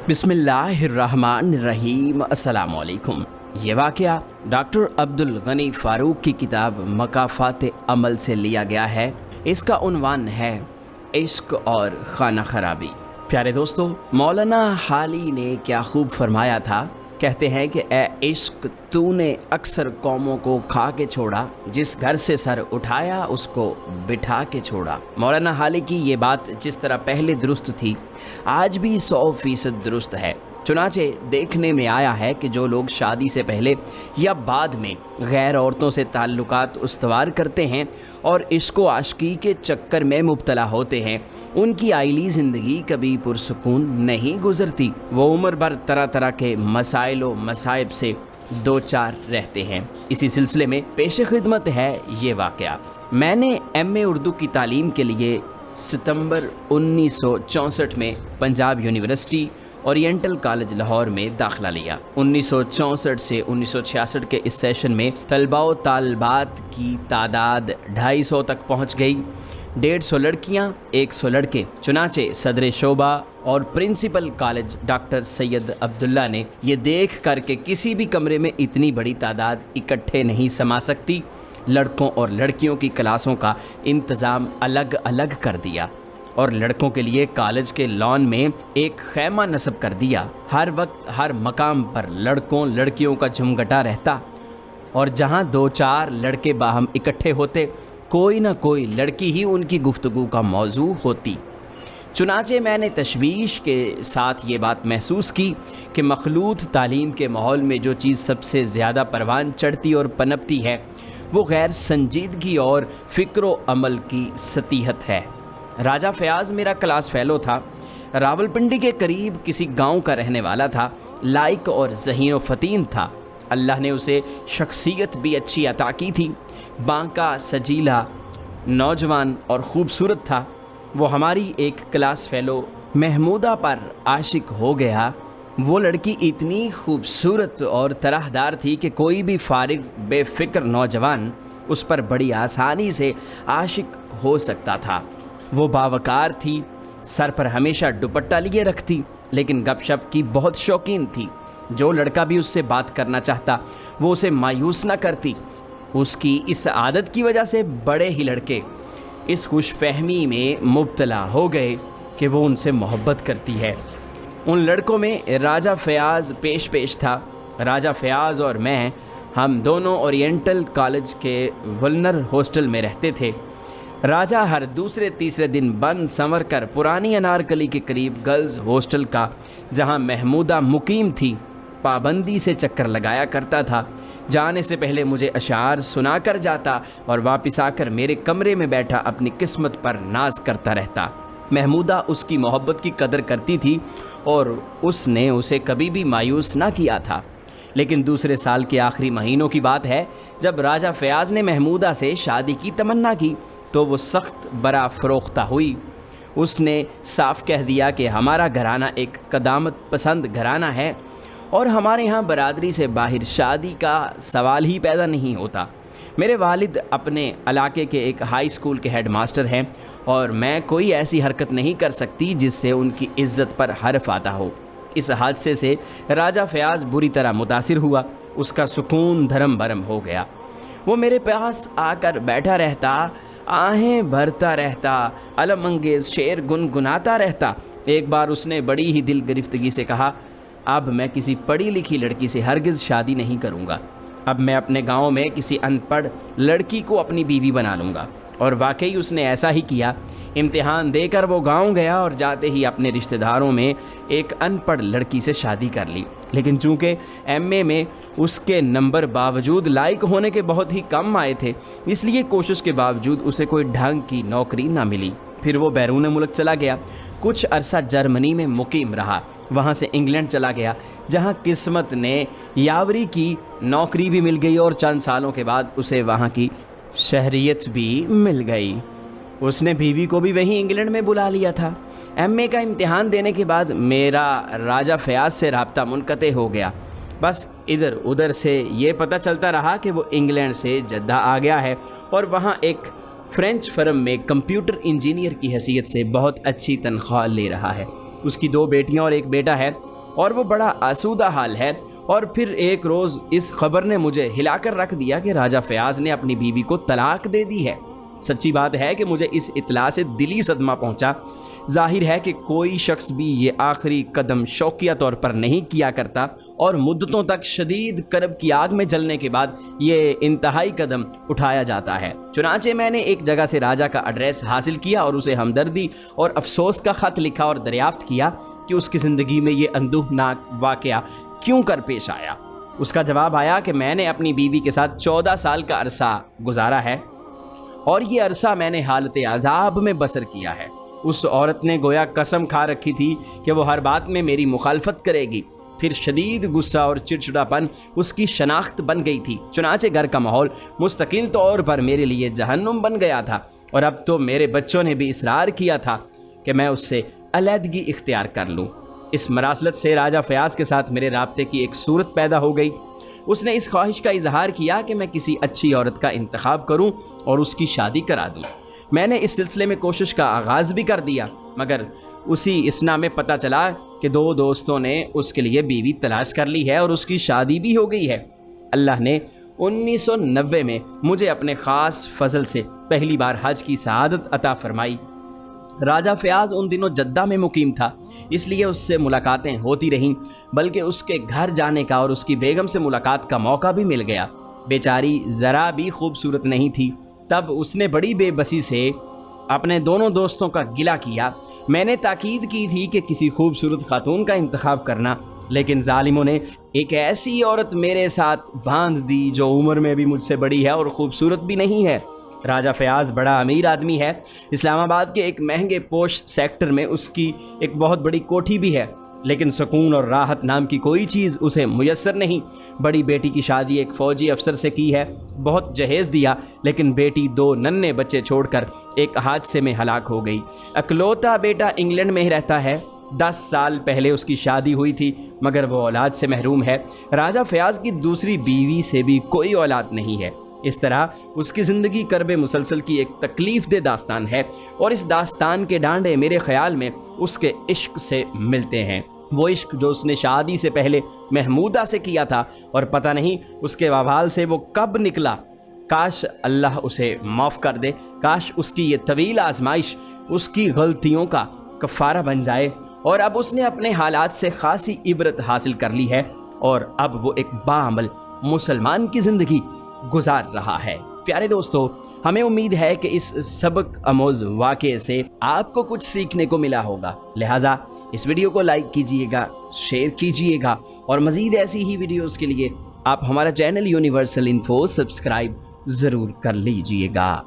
बिस्मिल्लाहिर्रहमानिर्रहीम। अस्सलाम वालेकुम। ये वाक़या डॉक्टर अब्दुल गनी फ़ारूक की किताब मकाफ़ात अमल से लिया गया है। इसका उन्वान है इश्क और खाना खराबी। प्यारे दोस्तों, मौलाना हाली ने क्या खूब फरमाया था। कहते हैं कि ए इश्क तूने अक्सर कौमों को खा के छोड़ा, जिस घर से सर उठाया उसको बिठा के छोड़ा। मौलाना हाली की ये बात जिस तरह पहले दुरुस्त थी, आज भी 100% दुरुस्त है। चुनाचे देखने में आया है कि जो लोग शादी से पहले या बाद में गैर औरतों से ताल्लुकात उस्तवार करते हैं और इश्को आशिकी के चक्कर में मुब्तला होते हैं, उनकी आइली ज़िंदगी कभी पुरसुकून नहीं गुजरती। वो उम्र भर तरह तरह के मसाइल व मसाइब से दो चार रहते हैं। इसी सिलसिले में पेश खिदमत है ये वाक़या। मैंने MA उर्दू की तालीम के लिए सितंबर 1964 में Punjab university oriental college Lahore में दाखिला लिया। 1964 से 1966 के इस सेशन में तलबा व तालबात की तादाद 250 तक पहुंच गई। 150 लड़कियां, 100 लड़के। चुनाचे सदर शोबा और principal college doctor Syed Abdullah ने ये देख कर के किसी भी कमरे में इतनी बड़ी तादाद इकट्ठे नहीं समा सकती, लड़कों और लड़कियों की क्लासों का इंतज़ाम अलग अलग कर दिया और लड़कों के लिए कॉलेज के लॉन में एक खैमा नस्ब कर दिया। हर वक्त हर मकाम पर लड़कों लड़कियों का झुमघटा रहता और जहां दो चार लड़के बाहम इकट्ठे होते, कोई ना कोई लड़की ही उनकी गुफ्तगू का मौजू होती। चुनाचे मैंने तशवीश के साथ ये बात महसूस की कि मखलूत तालीम के माहौल में जो चीज़ सबसे ज़्यादा परवान चढ़ती और पनपती है, वो गैर संजीदगी और फ़िक्र व अमल की सतीहत है। राजा फ़याज़ मेरा क्लास फ़ेलो था। रावलपिंडी के करीब किसी गांव का रहने वाला था। लाइक और ज़हीन व फ़तीन था। अल्लाह ने उसे शख्सियत भी अच्छी अता की थी। बांका, सजीला, नौजवान और ख़ूबसूरत था। वो हमारी एक क्लास फ़ेलो महमूदा पर आशिक हो गया। वो लड़की इतनी खूबसूरत और तरहदार थी कि कोई भी फारिग बेफ़िक्र नौजवान उस पर बड़ी आसानी से आशिक हो सकता था। वो बावकार थी, सर पर हमेशा दुपट्टा लिए रखती, लेकिन गपशप की बहुत शौकीन थी। जो लड़का भी उससे बात करना चाहता, वो उसे मायूस न करती। उसकी इस आदत की वजह से बड़े ही लड़के इस खुशफहमी में मुब्तला हो गए कि वो उनसे मोहब्बत करती है। उन लड़कों में राजा फ़याज़ पेश था। राजा फ़याज़ और मैं, हम दोनों ओरिएंटल कॉलेज के वुलनर हॉस्टल में रहते थे। राजा हर दूसरे तीसरे दिन बन संवर कर पुरानी अनारकली के करीब गर्ल्स हॉस्टल का, जहां महमूदा मुकीम थी, पाबंदी से चक्कर लगाया करता था। जाने से पहले मुझे अशार सुना कर जाता और वापस आकर मेरे कमरे में बैठा अपनी किस्मत पर नाज करता रहता। महमूदा उसकी मोहब्बत की कदर करती थी और उसने उसे कभी भी मायूस ना किया था। लेकिन दूसरे साल के आखिरी महीनों की बात है, जब राजा फ़याज़ ने महमूदा से शादी की तमन्ना की तो वो सख्त बरा फ़रोख्ता हुई। उसने साफ कह दिया कि हमारा घराना एक कदामत पसंद घराना है और हमारे यहाँ बरादरी से बाहर शादी का सवाल ही पैदा नहीं होता। मेरे वालिद अपने इलाके के एक हाई स्कूल के हेड मास्टर हैं और मैं कोई ऐसी हरकत नहीं कर सकती जिससे उनकी इज़्ज़त पर हर्फ आता हो। इस हादसे से राजा फ़याज़ बुरी तरह मुतासिर हुआ। उसका सुकून धर्म भरम हो गया। वो मेरे पास आकर बैठा रहता, आहें भरता रहता, अलम अंगेज़ शेर गुनगुनाता रहता। एक बार उसने बड़ी ही दिल गिरफ्तगी से कहा, अब मैं किसी पढ़ी लिखी लड़की से हरगिज़ शादी नहीं करूँगा। अब मैं अपने गांव में किसी अनपढ़ लड़की को अपनी बीवी बना लूँगा। और वाकई उसने ऐसा ही किया। इम्तिहान देकर वो गांव गया और जाते ही अपने रिश्तेदारों में एक अनपढ़ लड़की से शादी कर ली। लेकिन चूँकि MA में उसके नंबर बावजूद लायक होने के बहुत ही कम आए थे, इसलिए कोशिश के बावजूद उसे कोई ढंग की नौकरी ना मिली। फिर वो बैरून मुल्क चला गया। कुछ अरसा जर्मनी में मुकीम रहा। वहाँ से इंग्लैंड चला गया, जहाँ किस्मत ने यावरी की नौकरी भी मिल गई और चंद सालों के बाद उसे वहाँ की शहरियत भी मिल गई। उसने बीवी को भी वहीं इंग्लैंड में बुला लिया था। MA का इम्तिहान देने के बाद मेरा राजा फ़याज़ से राब्ता मुनक़ते हो गया। बस इधर उधर से ये पता चलता रहा कि वो इंग्लैंड से जद्दा आ गया है और वहाँ एक फ्रेंच फर्म में कंप्यूटर इंजीनियर की हैसियत से बहुत अच्छी तनख्वाह ले रहा है। उसकी 2 बेटियां और एक बेटा है اور وہ بڑا آسودہ حال ہے۔ اور پھر ایک روز اس خبر نے مجھے ہلا کر رکھ دیا کہ راجہ فیاض نے اپنی بیوی کو طلاق دے دی ہے۔ سچی بات ہے کہ مجھے اس اطلاع سے دلی صدمہ پہنچا۔ ظاہر ہے کہ کوئی شخص بھی یہ آخری قدم شوقیہ طور پر نہیں کیا کرتا، اور مدتوں تک شدید کرب کی آگ میں جلنے کے بعد یہ انتہائی قدم اٹھایا جاتا ہے۔ چنانچہ میں نے ایک جگہ سے راجہ کا ایڈریس حاصل کیا اور اسے ہمدردی اور افسوس کا خط لکھا اور دریافت کیا کہ اس کی زندگی میں یہ اندوہناک واقعہ کیوں کر پیش آیا۔ اس کا جواب آیا کہ میں نے اپنی بیوی کے ساتھ 14 سال کا عرصہ گزارا ہے، اور یہ عرصہ میں نے حالت عذاب میں بسر کیا ہے۔ اس عورت نے گویا قسم کھا رکھی تھی کہ وہ ہر بات میں میری مخالفت کرے گی۔ پھر شدید غصہ اور چڑچڑاپن اس کی شناخت بن گئی تھی۔ چنانچہ گھر کا ماحول مستقل طور پر میرے لیے جہنم بن گیا تھا، اور اب تو میرے بچوں نے بھی اصرار کیا تھا کہ میں اس سے علیحدگی اختیار کر لوں۔ اس مراسلت سے راجہ فیاض کے ساتھ میرے رابطے کی ایک صورت پیدا ہو گئی۔ اس نے اس خواہش کا اظہار کیا کہ میں کسی اچھی عورت کا انتخاب کروں اور اس کی شادی کرا دوں۔ میں نے اس سلسلے میں کوشش کا آغاز بھی کر دیا، مگر اسی اثنا میں پتہ چلا کہ 2 دوستوں نے اس کے لیے بیوی تلاش کر لی ہے اور اس کی شادی بھی ہو گئی ہے۔ اللہ نے 1990 میں مجھے اپنے خاص فضل سے پہلی بار حج کی سعادت عطا فرمائی۔ راجہ فیاض ان دنوں جدہ میں مقیم تھا، اس لیے اس سے ملاقاتیں ہوتی رہیں، بلکہ اس کے گھر جانے کا اور اس کی بیگم سے ملاقات کا موقع بھی مل گیا۔ بیچاری ذرا بھی خوبصورت نہیں تھی۔ تب اس نے بڑی بے بسی سے اپنے دونوں دوستوں کا گلہ کیا۔ میں نے تاکید کی تھی کہ کسی خوبصورت خاتون کا انتخاب کرنا، لیکن ظالموں نے ایک ایسی عورت میرے ساتھ باندھ دی جو عمر میں بھی مجھ سے بڑی ہے اور خوبصورت بھی نہیں ہے۔ راجہ فیاض بڑا امیر آدمی ہے۔ اسلام آباد کے ایک مہنگے پوش سیکٹر میں اس کی ایک بہت بڑی کوٹھی بھی ہے، لیکن سکون اور راحت نام کی کوئی چیز اسے میسر نہیں۔ بڑی بیٹی کی شادی ایک فوجی افسر سے کی ہے، بہت جہیز دیا، لیکن بیٹی 2 ننھے بچے چھوڑ کر ایک حادثے میں ہلاک ہو گئی۔ اکلوتا بیٹا انگلینڈ میں ہی رہتا ہے۔ 10 سال پہلے اس کی شادی ہوئی تھی، مگر وہ اولاد سے محروم ہے۔ راجہ فیاض کی دوسری بیوی سے بھی کوئی اولاد نہیں ہے۔ اس طرح اس کی زندگی کرب مسلسل کی ایک تکلیف دہ داستان ہے، اور اس داستان کے ڈانڈے میرے خیال میں اس کے عشق سے ملتے ہیں۔ وہ عشق جو اس نے شادی سے پہلے محمودہ سے کیا تھا، اور پتہ نہیں اس کے وبال سے وہ کب نکلا۔ کاش اللہ اسے معاف کر دے، کاش اس کی یہ طویل آزمائش اس کی غلطیوں کا کفارہ بن جائے، اور اب اس نے اپنے حالات سے خاصی عبرت حاصل کر لی ہے، اور اب وہ ایک باعمل مسلمان کی زندگی گزار رہا ہے۔ پیارے دوستو، ہمیں امید ہے کہ اس سبق آموز واقعے سے آپ کو کچھ سیکھنے کو ملا ہوگا، لہٰذا اس ویڈیو کو لائک کیجئے گا، شیئر کیجئے گا، اور مزید ایسی ہی ویڈیوز کے لیے آپ ہمارا چینل یونیورسل انفو سبسکرائب ضرور کر لیجئے گا۔